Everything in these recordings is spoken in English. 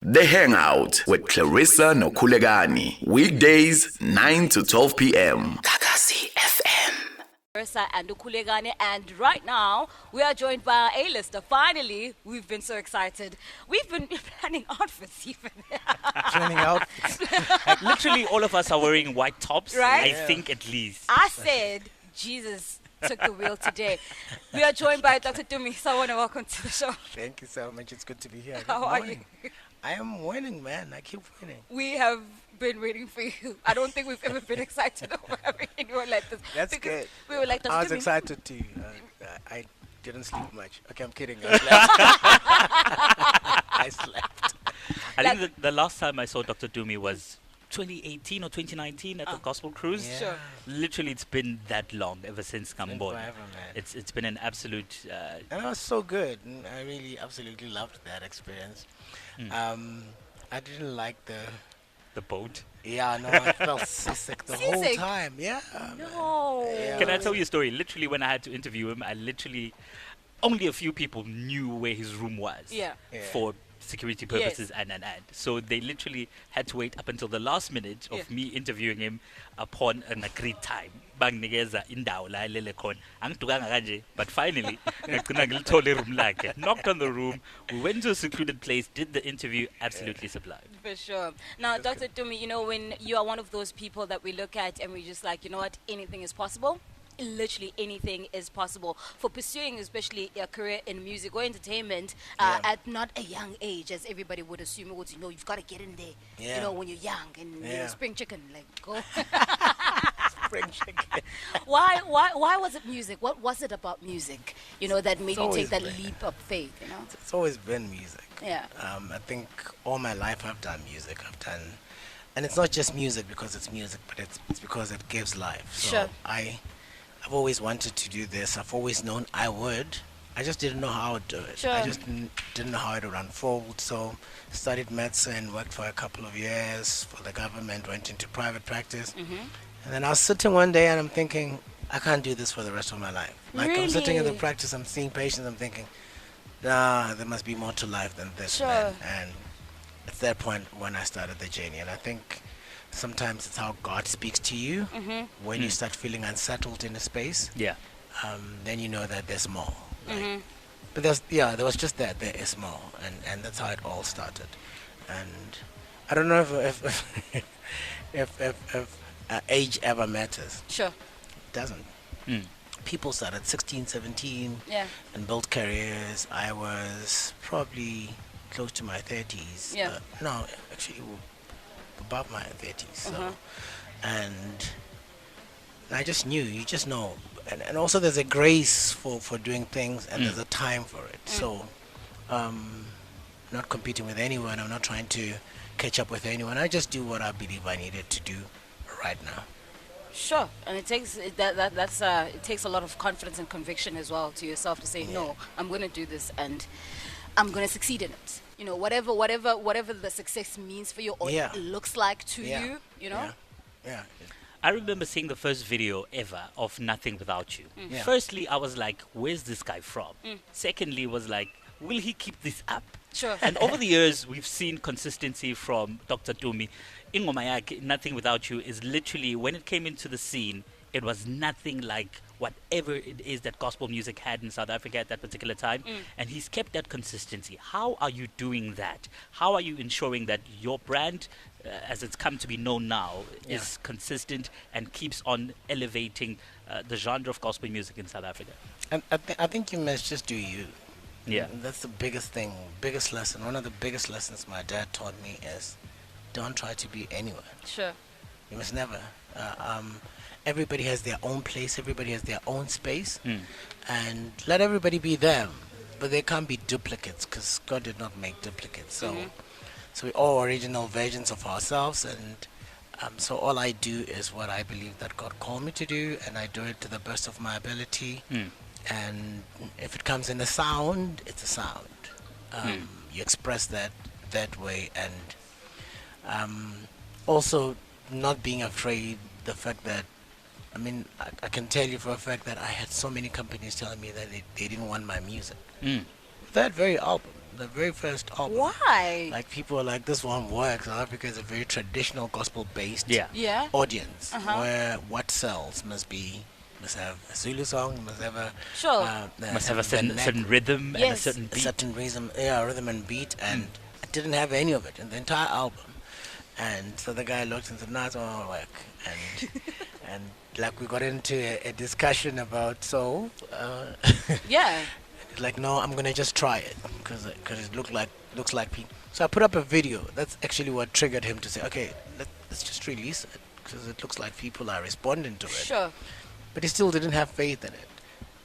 The Hangout with Clarissa Nokulegani. Weekdays 9 to 12 p.m. Kakasi FM. Clarissa and Ukulegane, and right now we are joined by our A-lister. Finally, we've been so excited. We've been planning outfits even. Planning outfits. Literally all of us are wearing white tops, Right? I Yeah. think at least. I said, Jesus took the wheel today. We are joined by Dr. Tumi. So I want to welcome to the show. Thank you so much. It's good to be here. Good How are you? morning. I am winning, man. I keep winning. We have been waiting for you. I don't think we've ever been excited over having anyone like this. That's Because good. we were like, Dr. I was Tumi. excited too. I didn't sleep much. Okay, I'm kidding. I slept. I slept. I think the last time I saw Dr. Tumi was 2018 or 2019 at the Gospel Cruise. Yeah. Sure. Literally, it's been that long ever since Been Kambon. forever, man. It's been an absolute. And it was so good. And I really absolutely loved that experience. I didn't like the boat. Yeah, no, I felt seasick the whole Seasick? time. Yeah. man. No. Yeah. Can I tell you a story? Literally, when I had to interview him, only a few people knew where his room was. Yeah. Yeah. For security purposes and. So they literally had to wait up until the last minute of me interviewing him upon an agreed time. Bangnikeza indawo la elele khona. Angidukanga kanje, but finally ngigcina ngilithole iroom lakhe. Knocked on the room. We went to a secluded place, did the interview, absolutely sublime. For sure. Now, Dr. Tumi, you know, when you are one of those people that we look at and we just like, you know what, anything is possible. Literally anything is possible for pursuing, especially a career in music or entertainment at not a young age, as everybody would assume. You know, you've got to get in there. Yeah. You know, when you're young and you know, spring chicken, like go. Spring chicken. Why was it music? What was it about music? You know, that made you always take that been. leap of faith. You know. It's always been music. Yeah. I think all my life I've done music. And it's not just music because it's music, but it's because it gives life. So Sure. I've always wanted to do this. I've always known I would. I just didn't know how I would do it. Sure. I just didn't know how it would unfold. So studied medicine, worked for a couple of years for the government, went into private practice. And then I was sitting one day and I'm thinking, I can't do this for the rest of my life. Like I'm sitting in the Really? practice, I'm seeing patients, I'm thinking, nah, there must be more to life than this, Sure. man. And at that point when I started the journey, and I think sometimes it's how God speaks to you when you start feeling unsettled in a space. Yeah. Then you know that there's more. Like, but there was just that there is more, and that's how it all started. And I don't know if age ever matters. Sure. It doesn't. Mm. People start at 16, 17 Yeah. and built careers. I was probably close to my 30s. Yeah. No, actually above my 30s. So, and I just knew, you just know. And also there's a grace for doing things and there's a time for it. So, not competing with anyone. I'm not trying to catch up with anyone. I just do what I believe I needed to do right now. Sure, and it takes it takes a lot of confidence and conviction as well to yourself to say, no, I'm going to do this and I'm going to succeed in it. You know, whatever the success means for you or it looks like to you. You know. Yeah. I remember seeing the first video ever of Nothing Without You. Yeah. Firstly, I was like, where's this guy from? Secondly, was like, will he keep this up? Sure. And over the years, we've seen consistency from Dr. Tumi. Ingoma yakhe, Nothing Without You is literally, when it came into the scene, it was nothing like whatever it is that gospel music had in South Africa at that particular time. And he's kept that consistency. How are you doing that? How are you ensuring that your brand, as it's come to be known now, is consistent and keeps on elevating the genre of gospel music in South Africa? And I think you must just do you. Yeah. That's the biggest thing, biggest lesson. One of the biggest lessons my dad taught me is don't try to be anyone. Sure. You must never. Everybody has their own place, everybody has their own space, and let everybody be them. But they can't be duplicates because God did not make duplicates. So we're all original versions of ourselves, and so all I do is what I believe that God called me to do, and I do it to the best of my ability. And if it comes in a sound, it's a sound. You express that way, and also not being afraid. The fact that, I mean, I can tell you for a fact that I had so many companies telling me that they didn't want my music. That very album. The very first album. Why? Like people are like, this one works. South Africa is a very traditional gospel-based Yeah. audience Uh-huh. where what sells must have a Zulu song, must have a Sure. Must have a certain rhythm and a Yes. certain a beat. certain rhythm and beat, and I didn't have any of it in the entire album. And so the guy looked and said, "No, it's not gonna work." And and like we got into a discussion about Yeah. like, no, I'm gonna just try it because it looks like people. So I put up a video. That's actually what triggered him to say, okay, let's just release it because it looks like people are responding to it. Sure. But he still didn't have faith in it,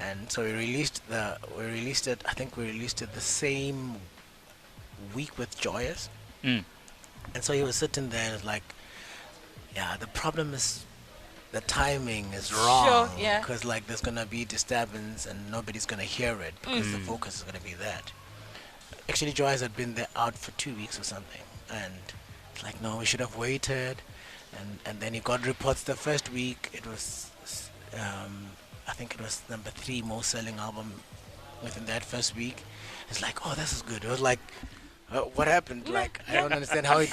and so we released it. I think we released it the same week with Joyous, Mm. and so he was sitting there and was like, yeah, the problem is the timing is wrong, yeah. because like there's gonna be disturbance and nobody's gonna hear it because the focus is gonna be that. Actually, Joyous had been there out for 2 weeks or something, and it's like, no, we should have waited, and then he got reports the first week. It was I think it was number 3 most selling album within that first week. It's like, oh, this is good. It was like, what happened? Like, I don't understand how it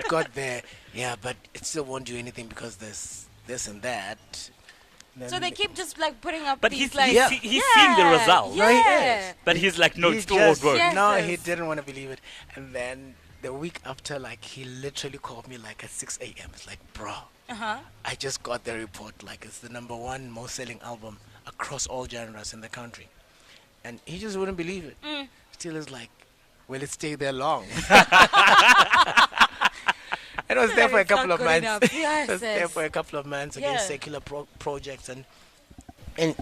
got there. Yeah, but it still won't do anything because there's this and that. Then So they keep just like putting up But these he's, like he's, he's seeing the result. No, he Yeah. is. But he's like, no, He it still won't just- work. Yes. No, he didn't want to believe it. And then the week after, like, he literally called me like at 6 a.m. It's like, bro, Uh-huh. I just got the report. Like, it's the number 1 most selling album across all genres in the country. And he just wouldn't believe it. Still is like, will it stay there long? It was there for a It's not couple of good months. enough. Yes, It was there yes. for a couple of months Yeah. against secular projects. And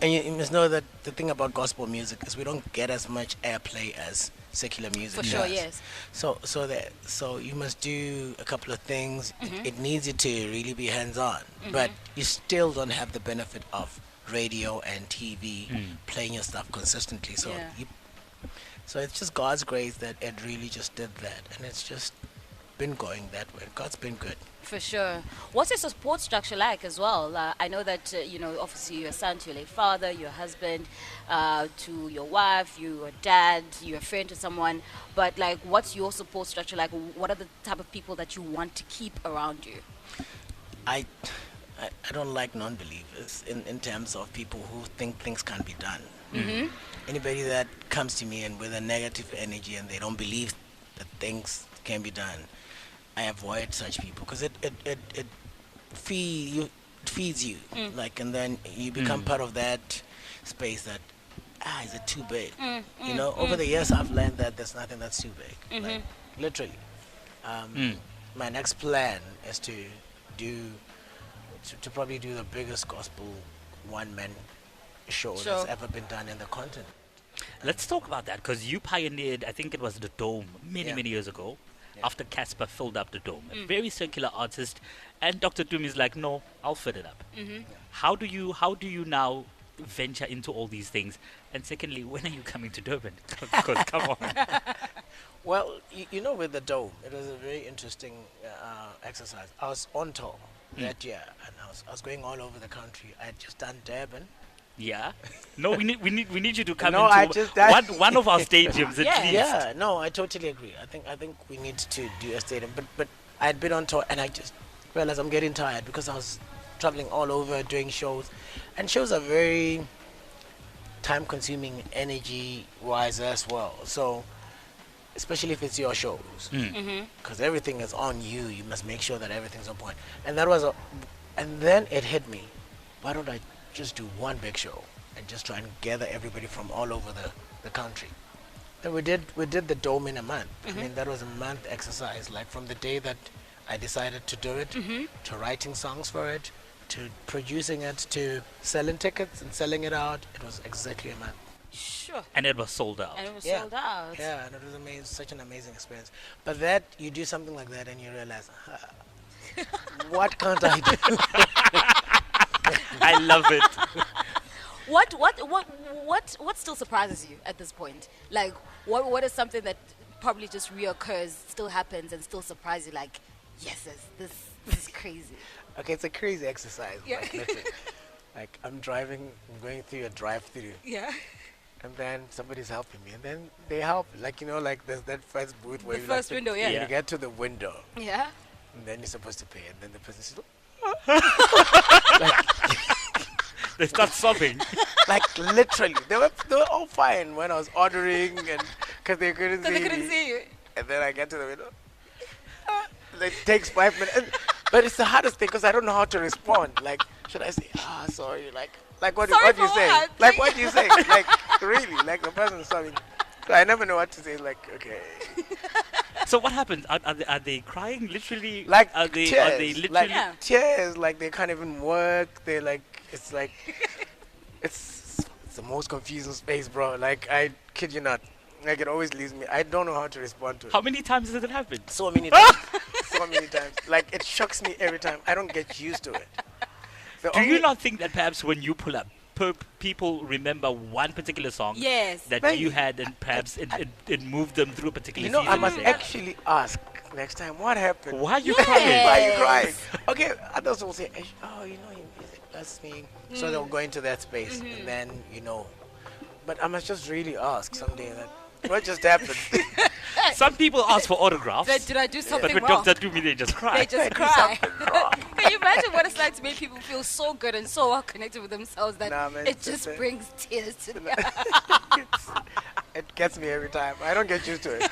you must know that the thing about gospel music is we don't get as much airplay as secular music For sure, does. yes. So you must do a couple of things. Mm-hmm. It needs you to really be hands-on, but you still don't have the benefit of radio and TV playing your stuff consistently. So Yeah. so it's just God's grace that it really just did that, and it's just been going that way. God's been good. For sure. What's your support structure like as well? I know that, obviously you're a son to your late father, you're a husband to your wife, you're a dad, you're a friend to someone. But, like, what's your support structure like? What are the type of people that you want to keep around you? I don't like non-believers in terms of people who think things can't be done. Mm-hmm. Anybody that comes to me and with a negative energy and they don't believe that things can be done, I avoid such people because it feeds you, like, and then you become part of that space that is it too big? Over the years I've learned that there's nothing that's too big, like literally. My next plan is to probably do the biggest gospel one-man show Sure. that's ever been done in the continent. Let's talk about that because you pioneered, I think it was the Dome Yeah. many years ago. Yeah. After Casper filled up the Dome, a very circular artist, and Dr. Tumi is like, no, I'll fit it up. How do you now venture into all these things? And secondly, when are you coming to Durban? Because come on. Well, with the Dome, it was a very interesting exercise. I was on tour that year, and I was going all over the country. I had just done Durban. Yeah. No, we need you to come No, I into just- I- one of our stadiums at Yeah. least. Yeah, no, I totally agree. I think we need to do a stadium. But I had been on tour, and I just realized I'm getting tired because I was traveling all over doing shows, and shows are very time-consuming, energy-wise as well. So, especially if it's your shows, because everything is on you. You must make sure that everything's on point. And and then it hit me. Why don't I just do one big show and just try and gather everybody from all over the country? And we did the Dome in a month. I mean, that was a month exercise. Like from the day that I decided to do it, to writing songs for it, to producing it, to selling tickets and selling it out. It was exactly a month. Sure. And it was sold out. And it was Yeah. sold out. Yeah, and it was amazing, such an amazing experience. But that you do something like that and you realize, what can't I do? I love it. What still surprises you at this point? Like, what is something that probably just reoccurs, still happens, and still surprises you? Like, yes, this is crazy. Okay, it's a crazy exercise. Yeah. Like, literally. Like I'm going through a drive-through, Yeah. and then somebody's helping me, and then they help. Like, like there's that first booth where The you first like window, yeah. you get to the window, Yeah. and then you're supposed to pay, and then the person says, They start sobbing. like literally, they were all fine when I was ordering, and because they couldn't Because see they couldn't me. see you. And then I get to the window. It takes 5 minutes. But it's the hardest thing because I don't know how to respond. Like, should I say, sorry? Like what do Sorry you for say? what? Like, what do you say? Like, really? Like, the person's sorry. So I never know what to say. Like, okay. So what happens? Are they crying literally? Like, are they tears. literally? Like, Yeah. tears. Like, they can't even work. They're like, it's like, it's the most confusing space, bro. Like, I kid you not. Like, it always leaves me. I don't know how to respond to it. How many times has it happened? So many times. So many times. Like, it shocks me every time. I don't get used to it. Do you not think that perhaps when you pull up, people remember one particular song Yes. that Maybe. you had, and perhaps it moved them through a particular You know, season? I must and they- actually ask next time what happened. Why are you Yes. crying? Why are you crying? Okay, others will say, oh, your music, that's me. So they'll go into that space, and then, But I must just really ask someday that, what just happened? Some people ask for autographs, Did I do something but with wrong? Dr. Tumi, they just cry. They just cry. Can you imagine what it's like to make people feel so good and so well connected with themselves that Nah, man, it it's just just brings tears to them? It gets me every time. I don't get used to it.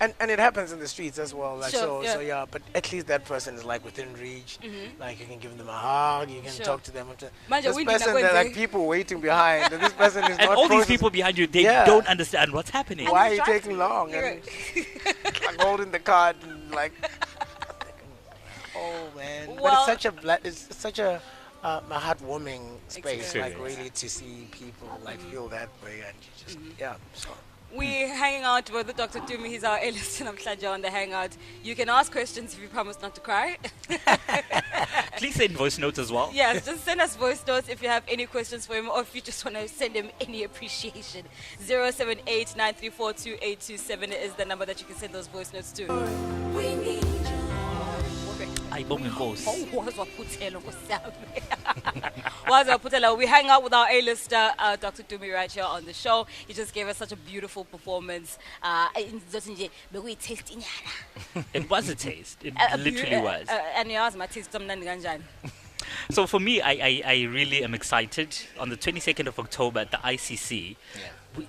And it happens in the streets as well. Like, Sure, so yeah. But at least that person is like within reach. Like, you can give them a hug. You can Sure. talk to them. Manje, This we person, did not there are go like into- people waiting behind. And this person is And not all these processing- people behind you, they Yeah. don't understand what's happening. Why are you Drive taking through. long? You're And like holding the card and like, oh man. But Well- it's such a heartwarming space. Like, Experience. really to see people like feel that way, and you just So. We're hanging out with Dr. Tumi. He's our A-list namhlanje on the Hangout. You can ask questions if you promise not to cry. Please send voice notes as well. Yes, just send us voice notes if you have any questions for him or if you just want to send him any appreciation. 078-934-2827 is the number that you can send those voice notes to. Ayibonge Nkosi. Wazaputela, we hang out with our A-lister, Dr. Tumi, right here on the show. He just gave us such a beautiful performance. It was a taste. It literally was. And you asked my taste, So for me, I really am excited. On the 22nd of October at the ICC,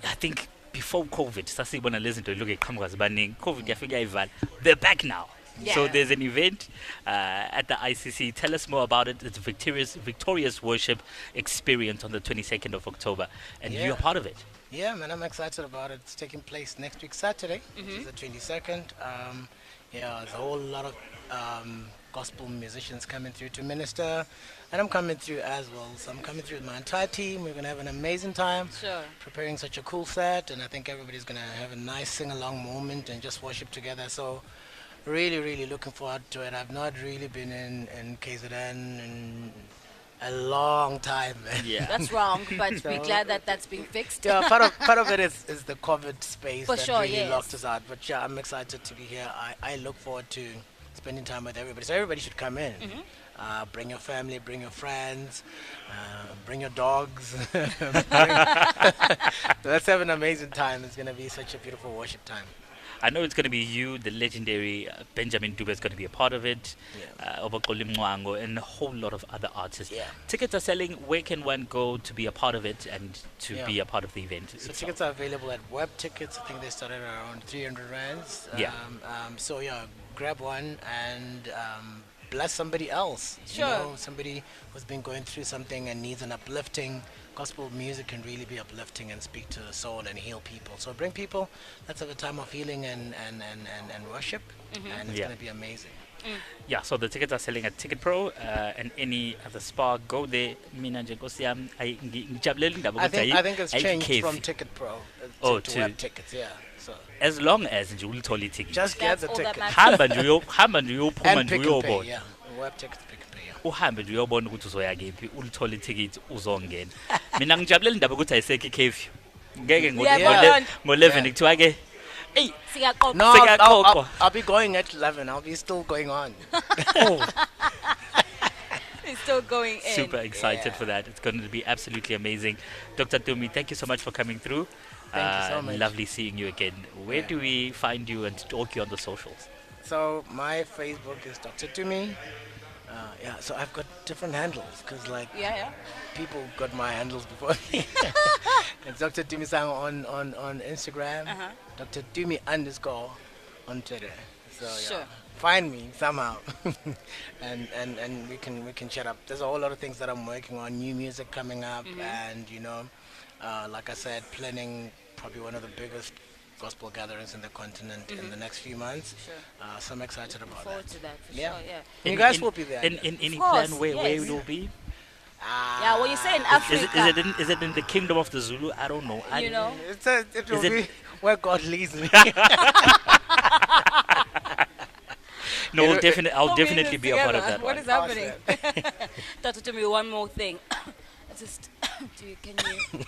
I think before COVID, sasibona listen to look at cameras banning COVID yafika ivala. They're back now. So Yeah. there's an event at the ICC. Tell us more about it. It's a victorious worship experience on the 22nd of October, and Yeah. you're part of it. Yeah, man, I'm excited about it. It's taking place next week, Saturday, which is the 22nd. There's a whole lot of gospel musicians coming through to minister, and I'm coming through as well. So I'm coming through with my entire team. We're going to have an amazing time. Sure. Preparing such a cool set, and I think everybody's going to have a nice sing-along moment and just worship together. So really, really looking forward to it. I've not really been in KZN in a long time. Yeah. That's wrong, but we're glad that that's being fixed. Yeah, part of it is the COVID space For that sure, really yes. locked us out. But yeah, I'm excited to be here. I look forward to spending time with everybody. So everybody should come in. Bring your family, bring your friends, bring your dogs. Let's have an amazing time. It's going to be such a beautiful worship time. I know it's going to be you, the legendary Benjamin Dube is going to be a part of it, Oboxoli Mwango, and a whole lot of other artists. Yeah. Tickets are selling. Where can one go to be a part of it and to Yeah. be a part of the event? So itself? tickets are available at web tickets. I think they started around 300 rands. Yeah. So yeah, grab one and bless somebody else. Sure. You know, somebody who's been going through something and needs an uplifting. Gospel music can really be uplifting and speak to the soul and heal people. So bring people. Let's have a time of healing and worship, and it's Yeah. going to be amazing. Yeah, so the tickets are selling at Ticket Pro and any other spa. Go there. Mina nje Nkosi yami, ngijabulele indaba I ukuthi think it's ayikho changed curfew. from Ticket Pro to to- web tickets. Yeah. So As long as nje ulithole itikiti. just get That's the all that ticket matters. hamba nje uyophuma and nje pick and pay. uyobona. Yeah, web tickets, pick and pay. Yeah. Uhambe nje uyobona ukuthi uzoya kephi, ulithole itikiti uzongena. Mina ngijabulela indaba ukuthi ayisekho i-curfew. Ngeke Yeah. ngo-11 kuthiwa ke hey Siyaqoqa. No, Siyaqoqwa. I'll be going at 11. I'll be still going on. It's still going in. Super excited for that. It's going to be absolutely amazing. Dr. Tumi, thank you so much for coming through. Thank you so much. Lovely seeing you again. Where do we find you and stalk you on the socials? So my Facebook is Dr. Tumi. So I've got different handles because people got my handles before me. It's Dr. Tumi Sang on Instagram, Dr. Tumi _ on Twitter. So Sure. Find me somehow, and we can chat up. There's a whole lot of things that I'm working on, new music coming up, and like I said, planning probably one of the biggest gospel gatherings in the continent in the next few months. Sure. So I'm excited about Forward that. to that, for Yeah. sure, yeah. You guys will be there. In any course, plan where yes. it will be? Yeah, when you say in Africa, Is it in the kingdom of the Zulu? I don't know. you know, It will Is be it- where God leads me. No, I'll Put me definitely this be a part of together. that What one. is happening? Dr. Tumi, one more thing. Can you?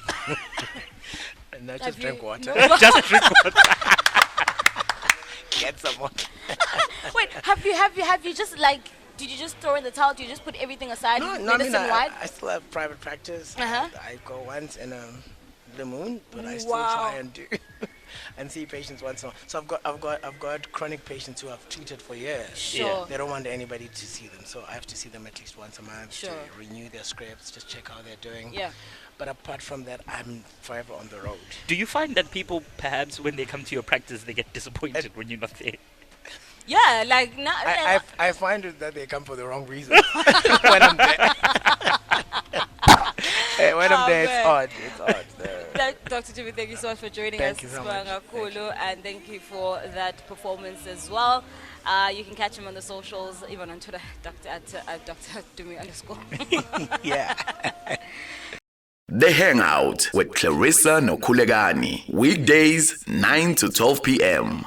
And not Have just drink you- water. No. Just drink water. Get some water. Wait, have you just did you just throw in the towel? Do you just put everything aside? No, I medicine mean, wide? I still have private practice. Uh-huh. I go once in the moon, but I still Wow. try and do and see patients once in a while. So I've got chronic patients who I've treated for years. Sure. They don't want anybody to see them, so I have to see them at least once a month Sure. to renew their scripts, just check how they're doing. Yeah. But apart from that, I'm forever on the road. Do you find that people, perhaps, when they come to your practice, they get disappointed when you're not there? Yeah, like not. I find it that they come for the wrong reason when I'm there. When I'm there, man. it's odd. It's odd. Dr. Tumi, thank you so much for joining Thank us. you so much. Kakhulu, and thank you for that performance as well. You can catch him on the socials, even on Twitter, Dr. Tumi _ Yeah. The Hangout with Clarissa Nokulegani. Weekdays 9 to 12 p.m.